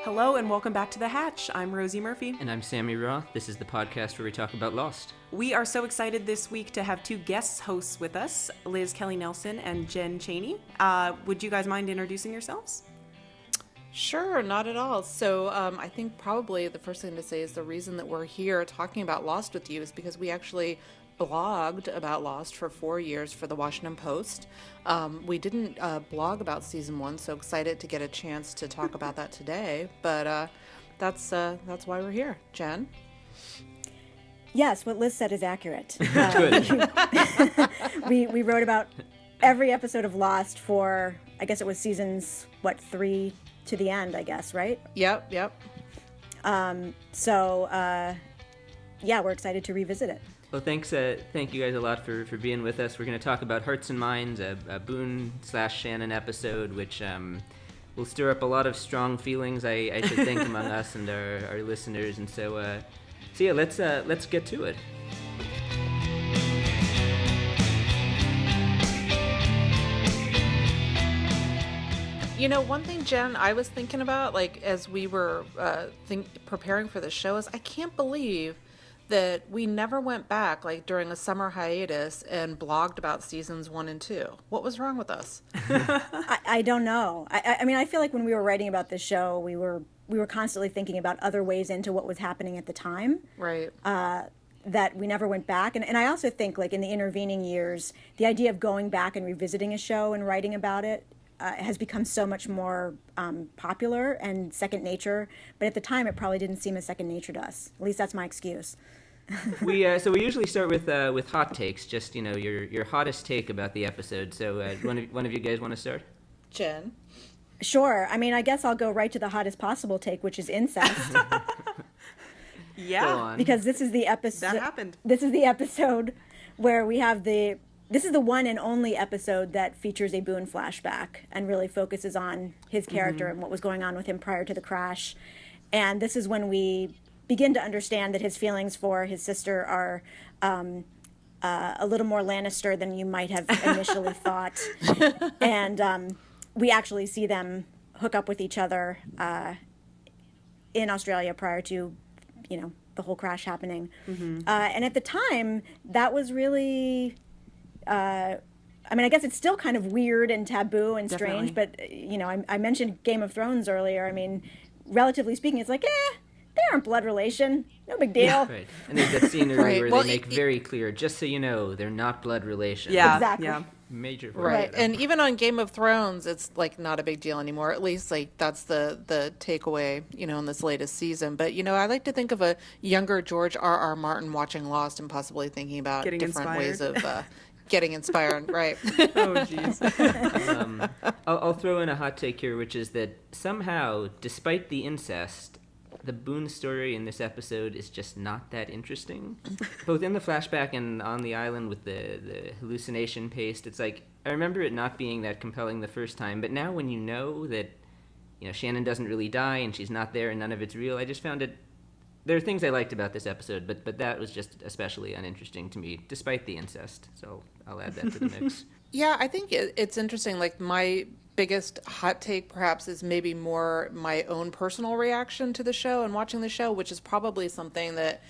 Hello and welcome back to The Hatch. I'm Rosie Murphy. And I'm Sammy Roth. This is the podcast where we talk about Lost. We are so excited this week to have two guest hosts with us, Liz Kelly Nelson and Jen Chaney. Would you guys mind introducing yourselves? Sure, not at all. So I think probably the first thing to say is the reason that we're here talking about Lost with you is because we actually blogged about Lost for 4 years for the Washington Post. We didn't blog about season 1, so excited to get a chance to talk about that today. But that's why we're here. Jen? Yes, what Liz said is accurate. We wrote about every episode of Lost for, I guess it was seasons, 3 to the end, I guess, right? Yep. Yeah, we're excited to revisit it. Well, thank you guys a lot for being with us. We're going to talk about Hearts and Minds, a Boone/Shannon episode, which will stir up a lot of strong feelings, I should think, among us and our listeners. And so yeah, let's get to it. You know, one thing, Jen, I was thinking about, like, as we were preparing for the show is I can't believe that we never went back, like, during a summer hiatus and blogged about seasons 1 and 2. What was wrong with us? I don't know. I mean, I feel like when we were writing about this show, we were constantly thinking about other ways into what was happening at the time. Right. That we never went back. And I also think, like, in the intervening years, the idea of going back and revisiting a show and writing about it has become so much more popular and second nature. But at the time, it probably didn't seem as second nature to us. At least that's my excuse. We usually start with hot takes, just, you know, your hottest take about the episode. So one of you guys want to start? Jen? Sure. I mean, I guess I'll go right to the hottest possible take, which is incest. Yeah. Go on. Because this is the episode. That happened. This is the episode where we have this is the one and only episode that features a Boone flashback and really focuses on his character and what was going on with him prior to the crash. And this is when we begin to understand that his feelings for his sister are a little more Lannister than you might have initially thought. And we actually see them hook up with each other in Australia prior to, you know, the whole crash happening. And at the time, that was really... I mean, I guess it's still kind of weird and taboo and strange, but, you know, I mentioned Game of Thrones earlier. I mean, relatively speaking, it's like, they aren't blood relation. No big deal. Yeah, right. And there's that scene earlier where Well, they make very clear, just so you know, they're not blood relation. Yeah. Exactly. Yeah. Major. Right. And even on Game of Thrones, it's, like, not a big deal anymore. At least, like, that's the takeaway, you know, in this latest season. But, you know, I like to think of a younger George R.R. Martin watching Lost and possibly thinking about Getting different inspired. ways of... getting inspired, right. Oh, jeez. I'll throw in a hot take here, which is that somehow, despite the incest, the Boone story in this episode is just not that interesting. Both in the flashback and on the island with the hallucination paste, it's like, I remember it not being that compelling the first time, but now when you know that, you know, Shannon doesn't really die and she's not there and none of it's real, I just found it... There are things I liked about this episode, but that was just especially uninteresting to me, despite the incest. So I'll add that to the mix. Yeah, I think it's interesting. Like, my biggest hot take perhaps is maybe more my own personal reaction to the show and watching the show, which is probably something that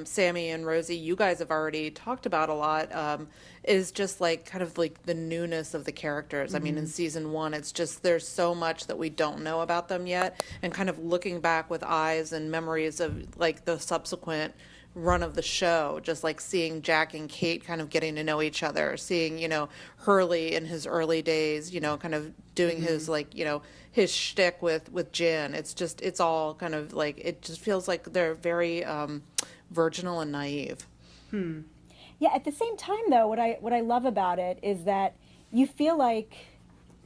Sammy and Rosie, you guys have already talked about a lot, is just like kind of like the newness of the characters. I mean, in season 1, it's just there's so much that we don't know about them yet, and kind of looking back with eyes and memories of like the subsequent run of the show, just like seeing Jack and Kate kind of getting to know each other, seeing, you know, Hurley in his early days, you know, kind of doing his, like, you know, his shtick with Jen. It's all kind of like, it just feels like they're very virginal and naive. Yeah, at the same time, though, what I love about it is that you feel like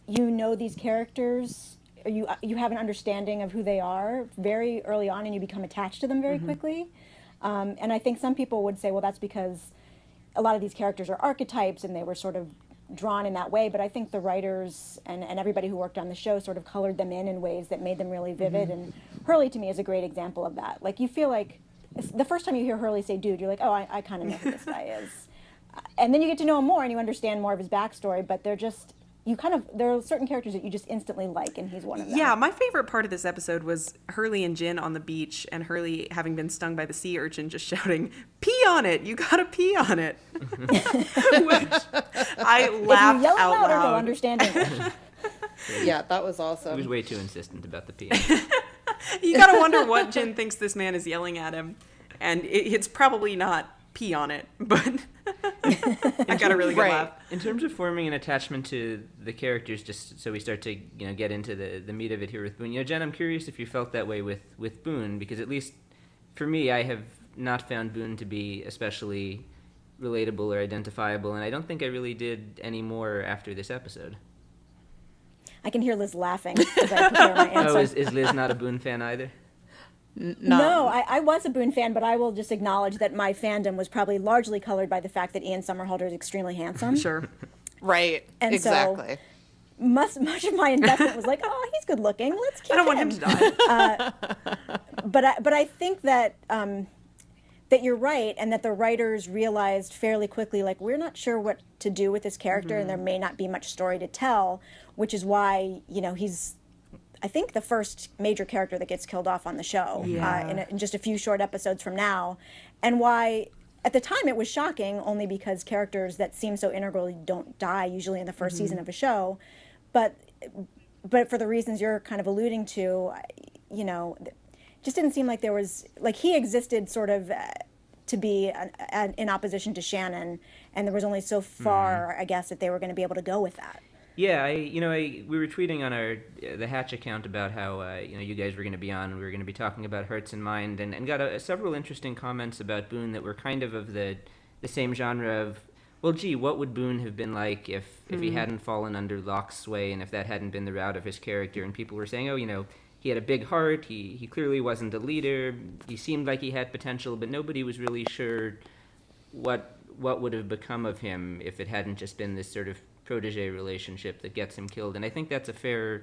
you know these characters, or you have an understanding of who they are very early on, and you become attached to them very quickly. And I think some people would say, well, that's because a lot of these characters are archetypes and they were sort of drawn in that way. But I think the writers and everybody who worked on the show sort of colored them in ways that made them really vivid. And Hurley, to me, is a great example of that. Like, you feel like the first time you hear Hurley say dude, you're like, oh, I kind of know who this guy is. And then you get to know him more and you understand more of his backstory. But they're just, there are certain characters that you just instantly like, and he's one of them. Yeah, my favorite part of this episode was Hurley and Jin on the beach, and Hurley, having been stung by the sea urchin, just shouting, "Pee on it! You gotta pee on it!" Which I laughed if you yell out louder, he'll loud. understand English. Yeah, that was He awesome. was way too insistent about the pee. You gotta wonder what Jin thinks this man is yelling at him, and it's probably not "pee on it," but I got a really good Right. laugh. In terms of forming an attachment to the characters, just so we start to get into the meat of it here with Boone. Jen, I'm curious if you felt that way with Boone, because at least for me, I have not found Boone to be especially relatable or identifiable, and I don't think I really did any more after this episode. I can hear Liz laughing as I prepare my answer. Oh, is Liz not a Boone fan either? No, I was a Boone fan, but I will just acknowledge that my fandom was probably largely colored by the fact that Ian Somerhalder is extremely handsome. Sure. Right. And exactly. Much of my investment was like, oh, he's good looking. Let's keep I don't want him to die. But I think that that you're right, and that the writers realized fairly quickly, like, we're not sure what to do with this character, and there may not be much story to tell, which is why he's, I think, the first major character that gets killed off on the show in just a few short episodes from now, and why at the time it was shocking, only because characters that seem so integral don't die usually in the first season of a show, but for the reasons you're kind of alluding to, just didn't seem like there was, like, he existed sort of to be in opposition to Shannon, and there was only so far, I guess, that they were going to be able to go with that. Yeah, we were tweeting on the Hatch account about how you guys were going to be on, and we were going to be talking about Hearts and Mind, and got several interesting comments about Boone that were kind of the same genre of, well, gee, what would Boone have been like if he hadn't fallen under Locke's sway, and if that hadn't been the route of his character? And people were saying, oh, he had a big heart, he clearly wasn't a leader, he seemed like he had potential, but nobody was really sure what would have become of him if it hadn't just been this sort of protege relationship that gets him killed. And I think that's a fair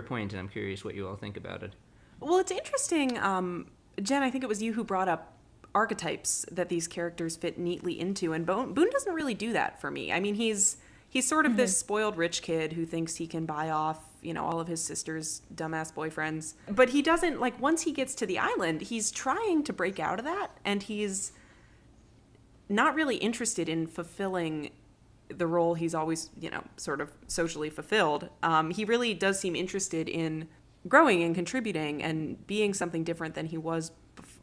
point, and I'm curious what you all think about it. Well, it's interesting, Jen, I think it was you who brought up archetypes that these characters fit neatly into, and Boone doesn't really do that for me. I mean, he's sort of this spoiled rich kid who thinks he can buy off, all of his sister's dumbass boyfriends. But he doesn't, like, once he gets to the island, he's trying to break out of that, and he's not really interested in fulfilling the role he's always, sort of socially fulfilled. He really does seem interested in growing and contributing and being something different than he was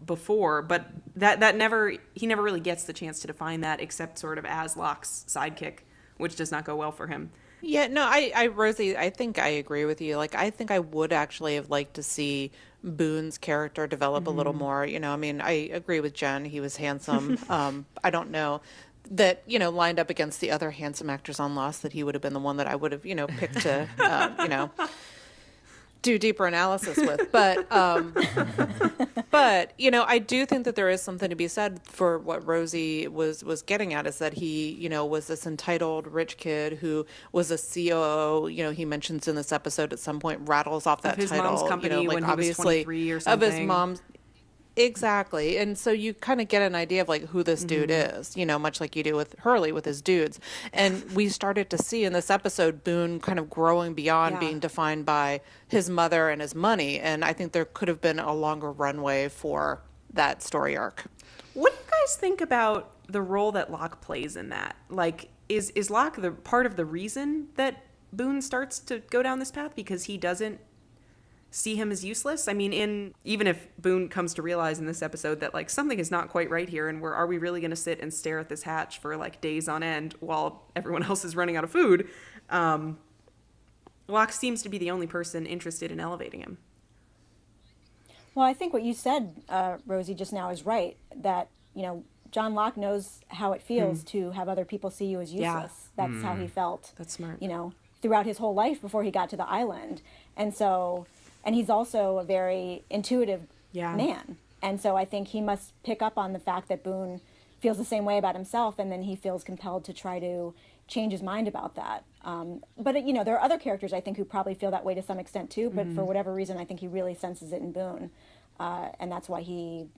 before, but he never really gets the chance to define that, except sort of as Locke's sidekick, which does not go well for him. Yeah, no, Rosie, I think I agree with you. Like, I think I would actually have liked to see Boone's character develop a little more. I mean, I agree with Jen. He was handsome. I don't know that, lined up against the other handsome actors on Lost, that he would have been the one that I would have, picked to, do deeper analysis with. But I do think that there is something to be said for what Rosie was getting at, is that he, was this entitled rich kid who was a COO. He mentions in this episode at some point, rattles off that Of his title. mom's company when he was 23 or Of his something. mom's. Exactly. And so you kind of get an idea of, like, who this dude is, much like you do with Hurley with his dudes. And we started to see in this episode Boone kind of growing beyond being defined by his mother and his money. And I think there could have been a longer runway for that story arc. What do you guys think about the role that Locke plays in that? Like, is Locke the part of the reason that Boone starts to go down this path, because he doesn't see him as useless? I mean, even if Boone comes to realize in this episode that, like, something is not quite right here, and are we really going to sit and stare at this hatch for, like, days on end while everyone else is running out of food? Locke seems to be the only person interested in elevating him. Well, I think what you said, Rosie, just now is right, that, John Locke knows how it feels to have other people see you as useless. That's how he felt. That's smart. Throughout his whole life before he got to the island. And he's also a very intuitive man. And so I think he must pick up on the fact that Boone feels the same way about himself, and then he feels compelled to try to change his mind about that. But there are other characters, I think, who probably feel that way to some extent too, but for whatever reason, I think he really senses it in Boone. And that's why he,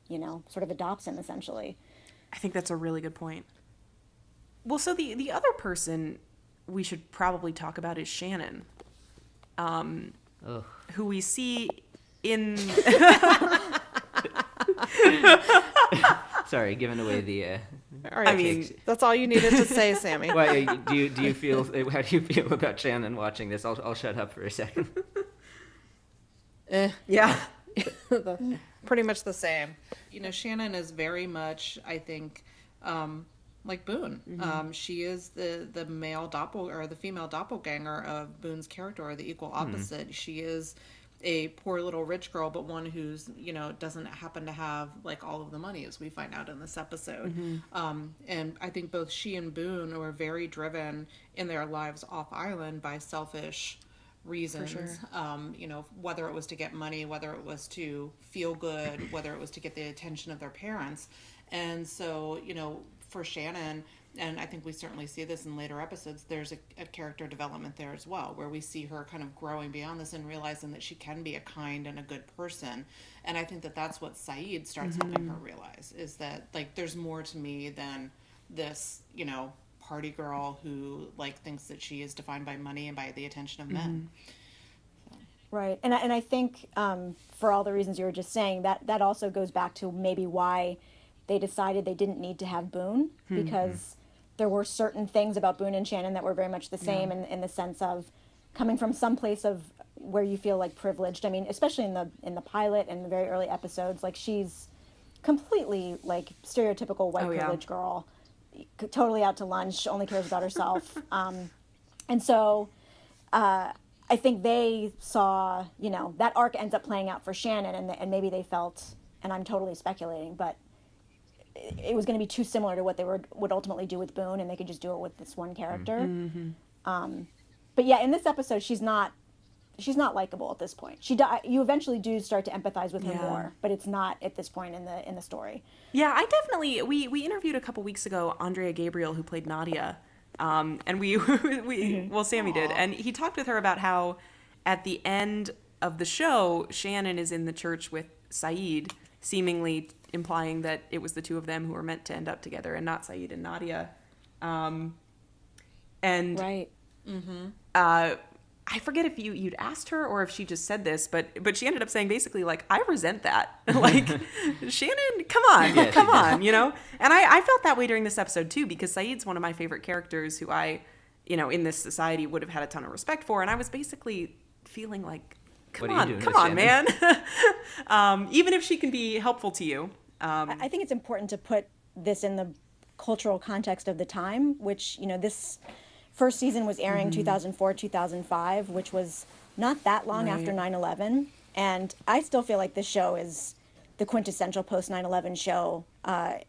sort of adopts him, essentially. I think that's a really good point. Well, so the other person we should probably talk about is Shannon, who we see in... Sorry, giving away the... All right, I mean, that's all you needed to say, Sammy. Why, do you feel... How do you feel about Shannon watching this? I'll shut up for a second. Yeah. Pretty much the same. You know, Shannon is very much, I think, like Boone. She is the male or the female doppelganger of Boone's character, or the equal opposite. She is a poor little rich girl, but one who's, you know, doesn't happen to have like all of the money, as we find out in this episode. And I think both she and Boone were very driven in their lives off island by selfish reasons. For sure. You know, whether it was to get money, whether it was to feel good, whether it was to get the attention of their parents. And so, you know, for Shannon, and I think we certainly see this in later episodes, there's a character development there as well, where we see her kind of growing beyond this and realizing that she can be a kind and a good person. And I think that that's what Saeed starts helping her realize, is that, like, there's more to me than this, you know, party girl who, like, thinks that she is defined by money and by the attention of men. Right. And I think for all the reasons you were just saying, that also goes back to maybe why they decided they didn't need to have Boone, because there were certain things about Boone and Shannon that were very much the same in the sense of coming from some place of where you feel like privileged. I mean, especially in the pilot and the very early episodes, like she's completely like stereotypical white privileged girl, totally out to lunch, only cares about herself. And so I think they saw, you know, that arc ends up playing out for Shannon, and maybe they felt, and I'm totally speculating, but it was going to be too similar to what they would ultimately do with Boone, and they could just do it with this one character. But yeah, in this episode, she's not likable at this point. You eventually do start to empathize with her more, but it's not at this point in the story. Yeah, I definitely... We interviewed a couple weeks ago Andrea Gabriel, who played Nadia, and we well, Sammy did, and he talked with her about how at the end of the show, Shannon is in the church with Saeed, seemingly implying that it was the two of them who were meant to end up together and not Saeed and Nadia. And Right. I forget if you'd asked her or if she just said this, but she ended up saying basically, like, I resent that. Like, Shannon, come on, you know? And I felt that way during this episode too, because Saeed's one of my favorite characters who I, you know, in this society would have had a ton of respect for. And I was basically feeling like, come on, man. Even if she can be helpful to you. I think it's important to put this in the cultural context of the time, which, you know, this first season was airing 2004, 2005, which was not that long after 9/11. And I still feel like this show is the quintessential post 9/11 show,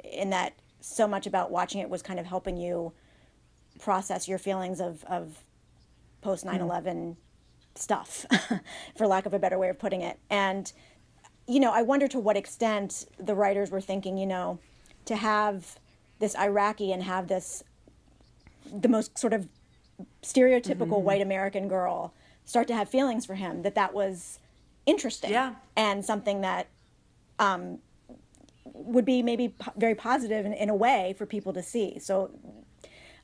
in that so much about watching it was kind of helping you process your feelings of post 9/11 stuff, for lack of a better way of putting it. And, you know, I wonder to what extent the writers were thinking, you know, to have this Iraqi and have this, the most sort of stereotypical white American girl start to have feelings for him, that was interesting. Yeah. And something that would be maybe very positive in a way for people to see. So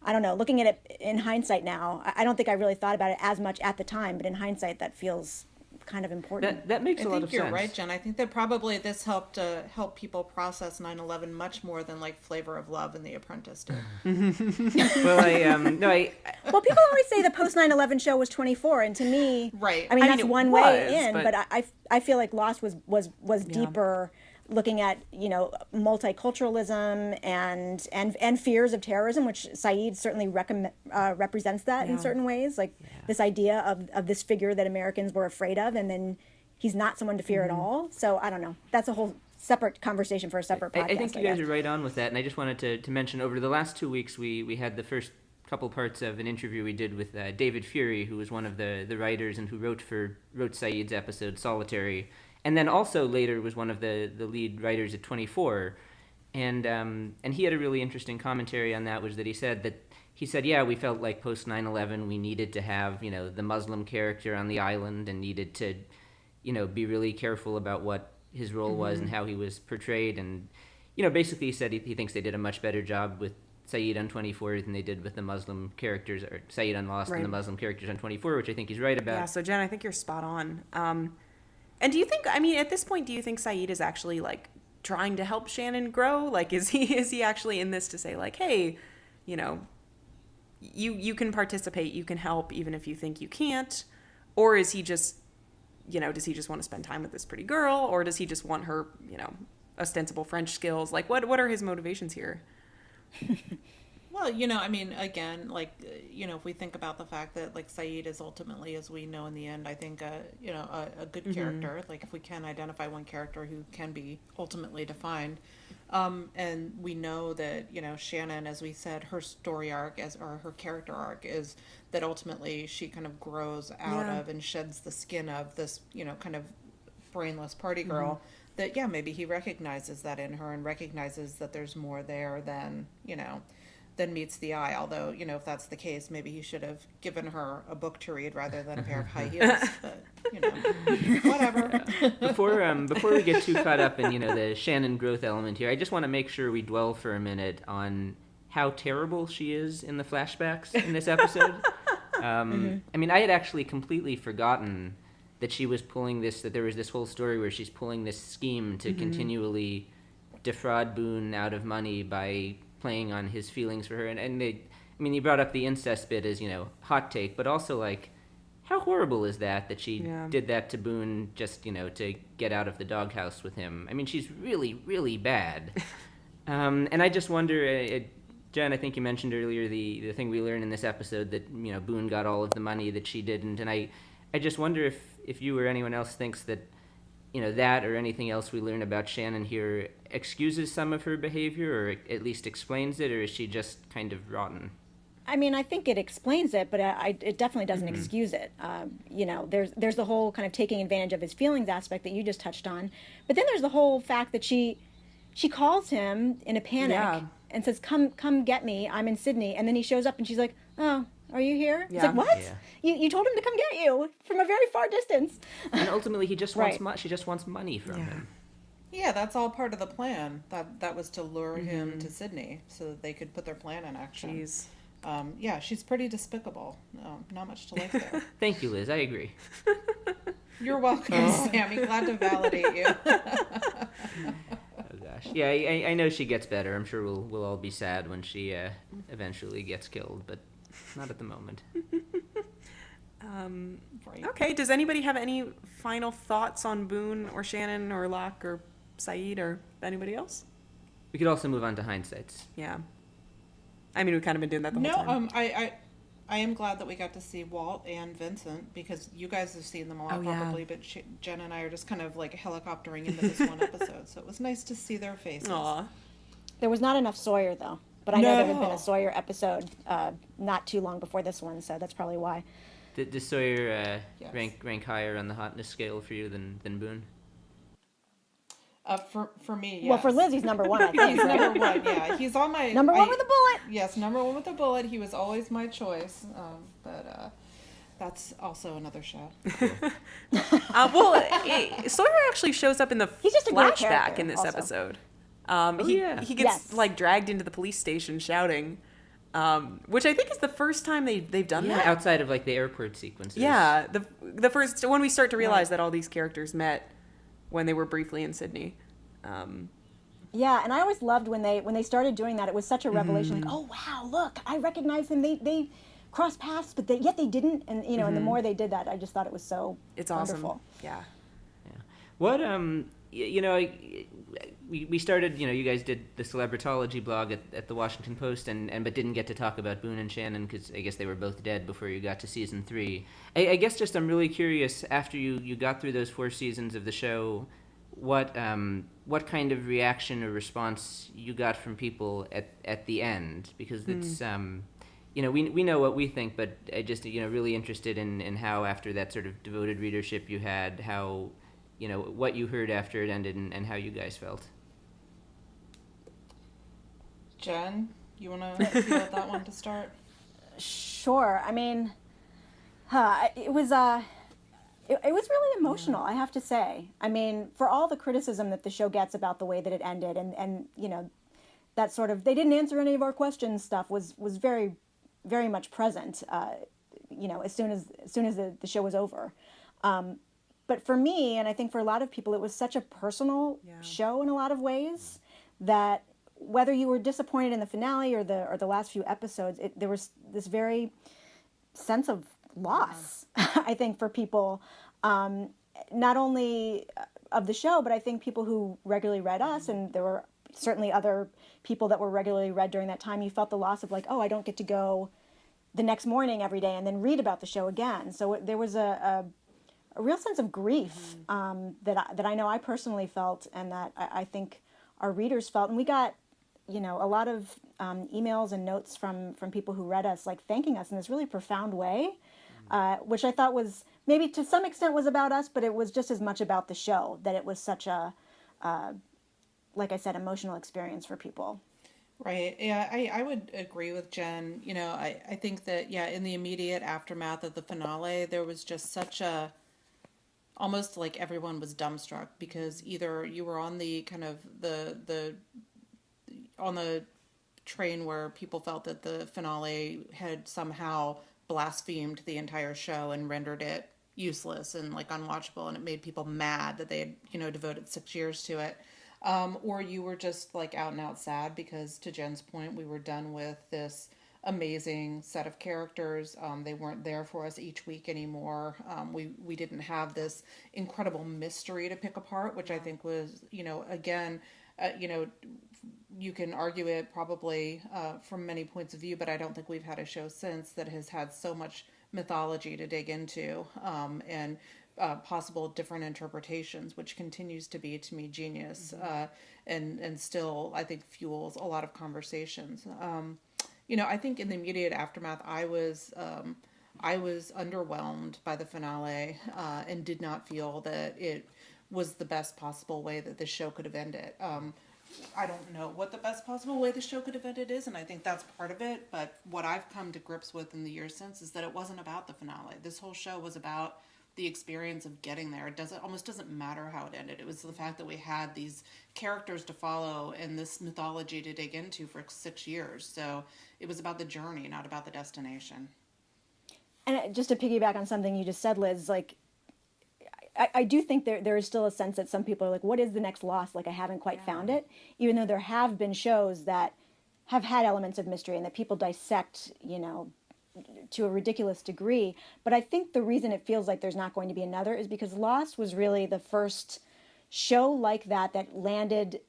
I don't know, looking at it in hindsight now, I don't think I really thought about it as much at the time, but in hindsight that feels kind of important. That makes a lot of sense. I think you're right, Jen. I think that probably this helped help people process 9/11 much more than like Flavor of Love and The Apprentice did. Well, Well, people always say the post 9/11 show was 24, and to me, Right. I mean, that's it one was, way in, but- but I feel like Lost was deeper, looking at, you know, multiculturalism and fears of terrorism, which Saeed certainly represents that in certain ways, like this idea of this figure that Americans were afraid of, and then he's not someone to fear at all. So I don't know. That's a whole separate conversation for a separate podcast. I think you guys are right on with that, and I just wanted to mention over the last 2 weeks we had the first couple parts of an interview we did with David Fury, who was one of the writers and who wrote Saeed's episode Solitary, and then also later was one of the lead writers at 24, and he had a really interesting commentary on that, was that he said, yeah, we felt like post 9/11 we needed to have, you know, the Muslim character on the island, and needed to, you know, be really careful about what his role was and how he was portrayed, and, you know, basically he said he thinks they did a much better job with Saeed on 24 than they did with the Muslim characters, or Saeed on Lost and the Right. Muslim characters on 24, which I think he's right about. Yeah, so Jen, I think you're spot on. And do you think, I mean, at this point, do you think Saeed is actually like trying to help Shannon grow? Like, is he actually in this to say like, hey, you know, you can participate, you can help, even if you think you can't? Or is he just, you know, does he just want to spend time with this pretty girl? Or does he just want her, you know, ostensible French skills? Like, what are his motivations here? Well, you know, I mean, again, like, you know, if we think about the fact that, like, Saeed is ultimately, as we know in the end, I think, you know, a good character. Like, if we can identify one character who can be ultimately defined. And we know that, you know, Shannon, as we said, her story arc, or her character arc, is that ultimately she kind of grows out Yeah. of and sheds the skin of this, you know, kind of brainless party girl. That, yeah, maybe he recognizes that in her and recognizes that there's more there than, you know, than meets the eye. Although, you know, if that's the case, maybe he should have given her a book to read rather than a pair of high heels. But, you know, whatever. Before we get too caught up in, you know, the Shannon growth element here, I just want to make sure we dwell for a minute on how terrible she is in the flashbacks in this episode. I mean, I had actually completely forgotten that she was pulling this, that there was this whole story where she's pulling this scheme to continually defraud Boone out of money by playing on his feelings for her. And they, I mean, you brought up the incest bit as, you know, hot take, but also, like, how horrible is that she did that to Boone just, you know, to get out of the doghouse with him? I mean, she's really, really bad. And I just wonder, Jen, I think you mentioned earlier the thing we learned in this episode that, you know, Boone got all of the money that she didn't. And I just wonder if you or anyone else thinks that, you know, that or anything else we learn about Shannon here excuses some of her behavior, or at least explains it, or is she just kind of rotten? I mean, I think it explains it, but it definitely doesn't excuse it. You know, there's the whole kind of taking advantage of his feelings aspect that you just touched on, but then there's the whole fact that she calls him in a panic and says, "Come get me. I'm in Sydney," and then he shows up and she's like, "Oh, are you here?" It's like, what? Yeah. You told him to come get you from a very far distance. And ultimately, he just wants Right. she just wants money from him. Yeah, that's all part of the plan. That was to lure him to Sydney so that they could put their plan in action. Jeez. Yeah, she's pretty despicable. Not much to like there. Thank you, Liz. I agree. You're welcome, Sammy. Glad to validate you. Oh gosh. Yeah, I know she gets better. I'm sure we'll all be sad when she eventually gets killed, but not at the moment. Right. Okay, does anybody have any final thoughts on Boone or Shannon or Locke or Saeed or anybody else? We could also move on to hindsights. Yeah. I mean, we've kind of been doing that the whole time. I am glad that we got to see Walt and Vincent, because you guys have seen them a lot Oh, yeah. probably, but Jen and I are just kind of like helicoptering into this one episode, so it was nice to see their faces. Aw. There was not enough Sawyer, though. But I know there had been No. a Sawyer episode not too long before this one, so that's probably why. Does Sawyer Yes. rank higher on the hotness scale for you than Boone? For me, yes. Well, for Liz, he's number one, I think. He's number one, yeah. He's on my... Number one with a bullet. Yes, number one with a bullet. He was always my choice, but that's also another show. Sawyer actually shows up in the He's just a great flashback character, in this also. episode. Yeah. He gets Yes. like dragged into the police station shouting, which I think is the first time they've done that. Outside of like the airport sequences. Yeah, the first when we start to realize that all these characters met when they were briefly in Sydney. Yeah, and I always loved when they started doing that. It was such a revelation. Like, oh wow, look, I recognize them. They crossed paths, but yet they didn't. And you know, and the more they did that, I just thought it was so It's awesome. wonderful. Yeah. What you know, we started, you know, you guys did the Celebritology blog at the Washington Post, but didn't get to talk about Boone and Shannon because I guess they were both dead before you got to season 3. I guess just I'm really curious, after you got through those 4 seasons of the show, what kind of reaction or response you got from people at the end, because it's you know, we know what we think, but I just, you know, really interested in how after that sort of devoted readership you had, how, you know, what you heard after it ended and how you guys felt. Jen, you want to field that one to start? Sure. I mean, it was really emotional, I have to say. I mean, for all the criticism that the show gets about the way that it ended, and you know, that sort of, they didn't answer any of our questions stuff was very, very much present, as soon as the show was over. But for me, and I think for a lot of people, it was such a personal show in a lot of ways that whether you were disappointed in the finale or the last few episodes, there was this very sense of loss, I think, for people, not only of the show, but I think people who regularly read us, and there were certainly other people that were regularly read during that time. You felt the loss of like, oh, I don't get to go the next morning every day and then read about the show again. So there was a real sense of grief that I know I personally felt, and that I think our readers felt. And we got, a lot of emails and notes from people who read us, like thanking us in this really profound way, which I thought was maybe to some extent was about us, but it was just as much about the show, that it was such a, like I said, emotional experience for people. Right. Yeah, I would agree with Jen. I think that, in the immediate aftermath of the finale, there was just such a, almost like everyone was dumbstruck, because either you were on the kind of on the train where people felt that the finale had somehow blasphemed the entire show and rendered it useless and like unwatchable, and it made people mad that they had, devoted 6 years to it. Or you were just like out and out sad because, to Jen's point, we were done with this amazing set of characters. They weren't there for us each week anymore. We didn't have this incredible mystery to pick apart, which I think was, again, you can argue it probably from many points of view, but I don't think we've had a show since that has had so much mythology to dig into, and possible different interpretations, which continues to be, to me, genius, and still, I think, fuels a lot of conversations. I think in the immediate aftermath, I was underwhelmed by the finale, and did not feel that it was the best possible way that the show could have ended. I don't know what the best possible way the show could have ended is, and I think that's part of it, but what I've come to grips with in the years since is that it wasn't about the finale. This whole show was about the experience of getting there. It almost doesn't matter how it ended. It was the fact that we had these characters to follow and this mythology to dig into for 6 years. So it was about the journey, not about the destination. And just to piggyback on something you just said, Liz, like, I do think there is still a sense that some people are like, what is the next Lost? Like, I haven't quite found it. Even though there have been shows that have had elements of mystery and that people dissect, to a ridiculous degree. But I think the reason it feels like there's not going to be another is because Lost was really the first show like that landed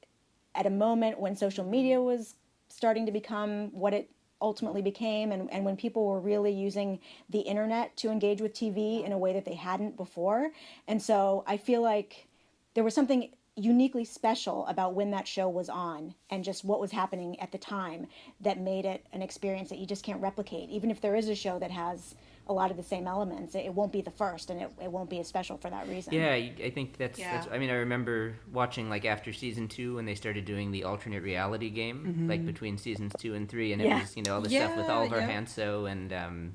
at a moment when social media was starting to become what it ultimately became, and when people were really using the internet to engage with TV in a way that they hadn't before. And so I feel like there was something uniquely special about when that show was on and just what was happening at the time that made it an experience that you just can't replicate. Even if there is a show that has a lot of the same elements, it won't be the first, and it won't be as special for that reason. Yeah, I think that's I mean, I remember watching, like, after season 2 when they started doing the alternate reality game, like between seasons 2 and 3, and it was, all the stuff with Oliver Hanso and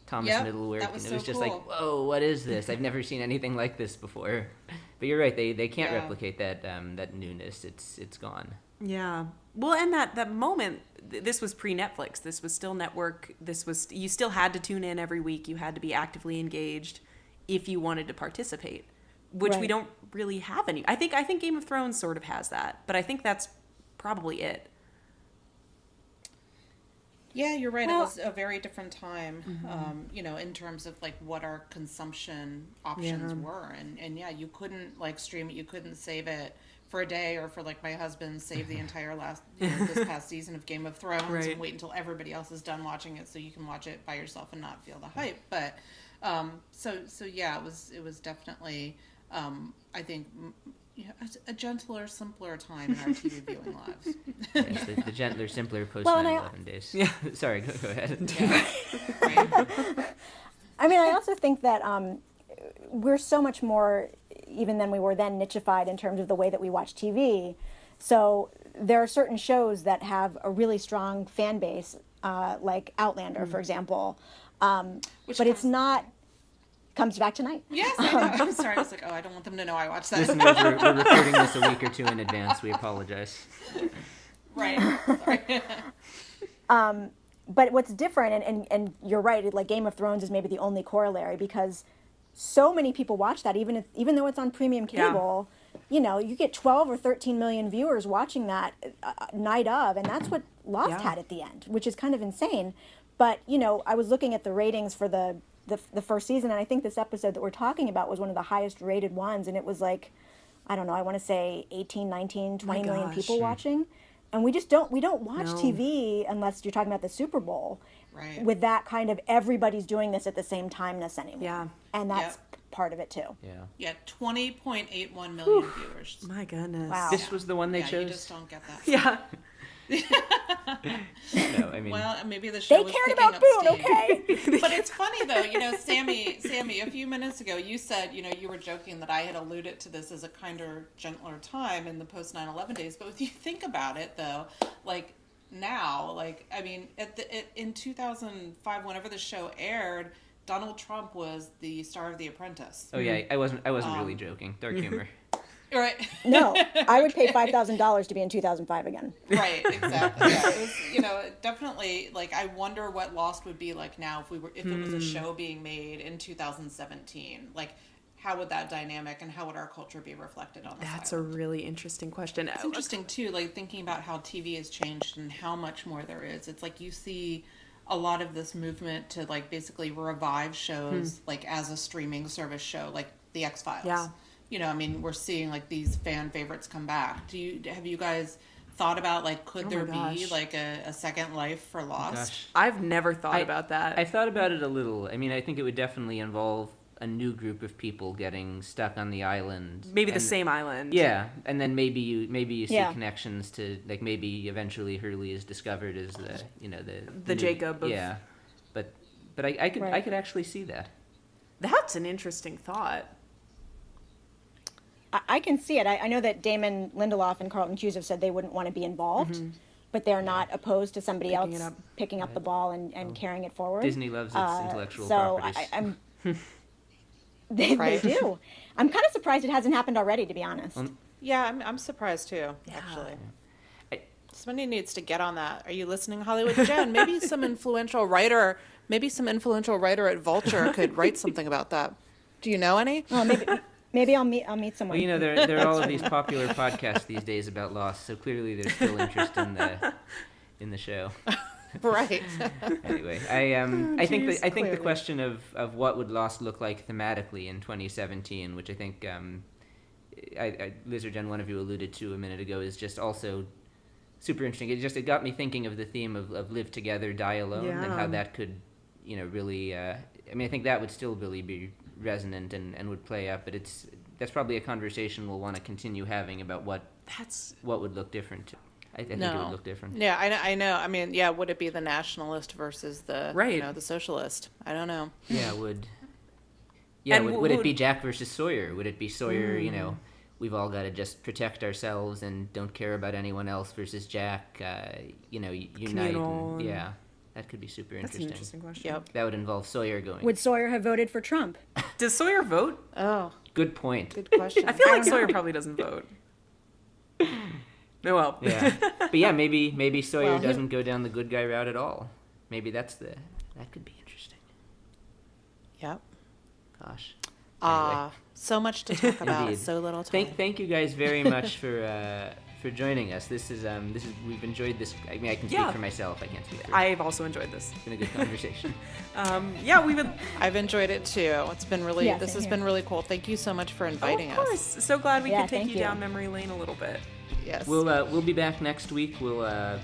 Thomas Middleworth, and it was just like, whoa, what is this? I've never seen anything like this before. But you're right, they can't replicate that that newness. It's gone. Yeah. Well, and that moment, this was pre-Netflix. This was still network. You still had to tune in every week. You had to be actively engaged if you wanted to participate, which we don't really have any. I think Game of Thrones sort of has that, but I think that's probably it. Yeah, you're right. Well, it was a very different time, in terms of like what our consumption options were. And you couldn't like stream it. You couldn't save it for a day, or for like my husband save the entire this past season of Game of Thrones and wait until everybody else is done watching it so you can watch it by yourself and not feel the hype. But it was definitely I think a gentler, simpler time in our TV viewing lives. Yes, the gentler, simpler post 9/11 days. Yeah, sorry, go ahead. Yeah. Right. I mean, I also think that we're so much more even than we were then nichified in terms of the way that we watch TV. So there are certain shows that have a really strong fan base, like Outlander, for example. But it's not... Comes back tonight. Yes, I know. I'm sorry. I was like, I don't want them to know I watched that. Listeners, we're recording this a week or two in advance. We apologize. Right. Sorry. But what's different, and you're right, like Game of Thrones is maybe the only corollary, because so many people watch that, even though it's on premium cable. You know, you get 12 or 13 million viewers watching that night of, and that's what Lost had at the end, which is kind of insane. But, you know, I was looking at the ratings for the first season, and I think this episode that we're talking about was one of the highest rated ones, and it was like, I don't know, I want to say 18, 19, 20 million people watching. And we don't watch TV unless you're talking about the Super Bowl with that kind of everybody's doing this at the same timeness anymore. Yeah. And that's part of it too. Yeah, 20.81 million viewers. My goodness. Wow. This was the one they chose? You just don't get that. Yeah. No, I mean, well, maybe the show They was cared picking about up Boone, steam. okay? But it's funny though, you know, Sammy, a few minutes ago, you said, you know, you were joking that I had alluded to this as a kinder, gentler time in the post 9/11 days. But if you think about it, though, like now, like I mean, in 2005, whenever the show aired, Donald Trump was the star of The Apprentice. oh yeah, I wasn't really joking. Dark humor. Right. No, I would pay $5,000 to be in 2005 again. Right, exactly. Yeah, it was, you know, definitely. Like, I wonder what Lost would be like now if it was a show being made in 2017. Like, how would that dynamic and how would our culture be reflected on this That's island? a really interesting question. It's interesting too, like thinking about how TV has changed and how much more there is. It's like you see a lot of this movement to like basically revive shows like as a streaming service show, like The X-Files. Yeah. You know, I mean, we're seeing like these fan favorites come back. Have you guys thought about like could there be like a second life for Lost? Gosh. I've never thought about that. I thought about it a little. I mean, I think it would definitely involve a new group of people getting stuck on the island. Maybe the same island. Yeah, and then maybe you see connections to like maybe eventually Hurley is discovered as the The Jacob of... Yeah, but I could actually see that. That's an interesting thought. I can see it. I know that Damon Lindelof and Carlton Cuse have said they wouldn't want to be involved, but they're not opposed to somebody else picking up the ball and carrying it forward. Disney loves its intellectual so properties. They do. I'm kind of surprised it hasn't happened already, to be honest. Yeah, I'm surprised too, actually. Somebody needs to get on that. Are you listening, Hollywood Jen? Maybe some influential writer at Vulture could write something about that. Do you know any? Oh, maybe I'll meet someone. Well, you know, there are all of these popular podcasts these days about Lost, so clearly there's still interest in the show. Right. Anyway, I think the question of what would Lost look like thematically in 2017, which I think Liz or Jen, one of you alluded to a minute ago, is just also super interesting. It got me thinking of the theme of live together, die alone, and how that could, really. I mean, I think that would still really be resonant and would play up, but that's probably a conversation we'll want to continue having about what would look different. I think it would look different. Yeah, I know. I mean, yeah, would it be the nationalist versus the the socialist? I don't know. Yeah, would it be Jack versus Sawyer? Would it be Sawyer, we've all got to just protect ourselves and don't care about anyone else versus Jack, unite. Communal. Yeah, that could be super interesting. That's an interesting question. Yep. That would involve Sawyer going. Would Sawyer have voted for Trump? Does Sawyer vote? Oh, good point. good question. I feel like Sawyer probably doesn't vote. Oh, well. Yeah, but yeah, maybe Sawyer doesn't go down the good guy route at all. Maybe that could be interesting. Yep. Gosh. Anyway. So much to talk about, Indeed. so little time. Thank you guys very much for joining us. This is we've enjoyed this. I mean, I can speak for myself. I can't speak for. I've also enjoyed this. It's been a good conversation. I've enjoyed it too. It's been really. This has been really cool. Thank you so much for inviting us. Of course. So glad we could take you down memory lane a little bit. Yes. We'll be back next week. We'll oh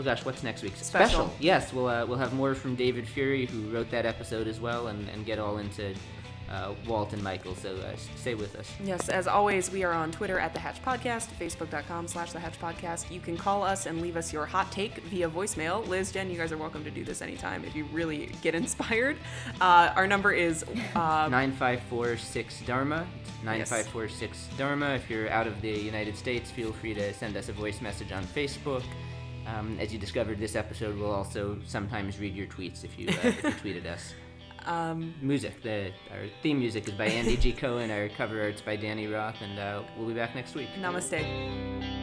gosh, what's next week? Special. Yes, we'll have more from David Fury, who wrote that episode as well, and get all into Walt and Michael. So stay with us. Yes, as always, we are on Twitter at The Hatch Podcast, Facebook.com/The Hatch Podcast. You can call us and leave us your hot take via voicemail. Liz, Jen, you guys are welcome to do this anytime if you really get inspired. Our number is 9546 Dharma. 9546 Dharma. If you're out of the United States, feel free to send us a voice message on Facebook. As you discovered, this episode will also sometimes read your tweets if you tweeted us. Music. Our theme music is by Andy G. Cohen. Our cover art's by Danny Roth, and we'll be back next week. Namaste.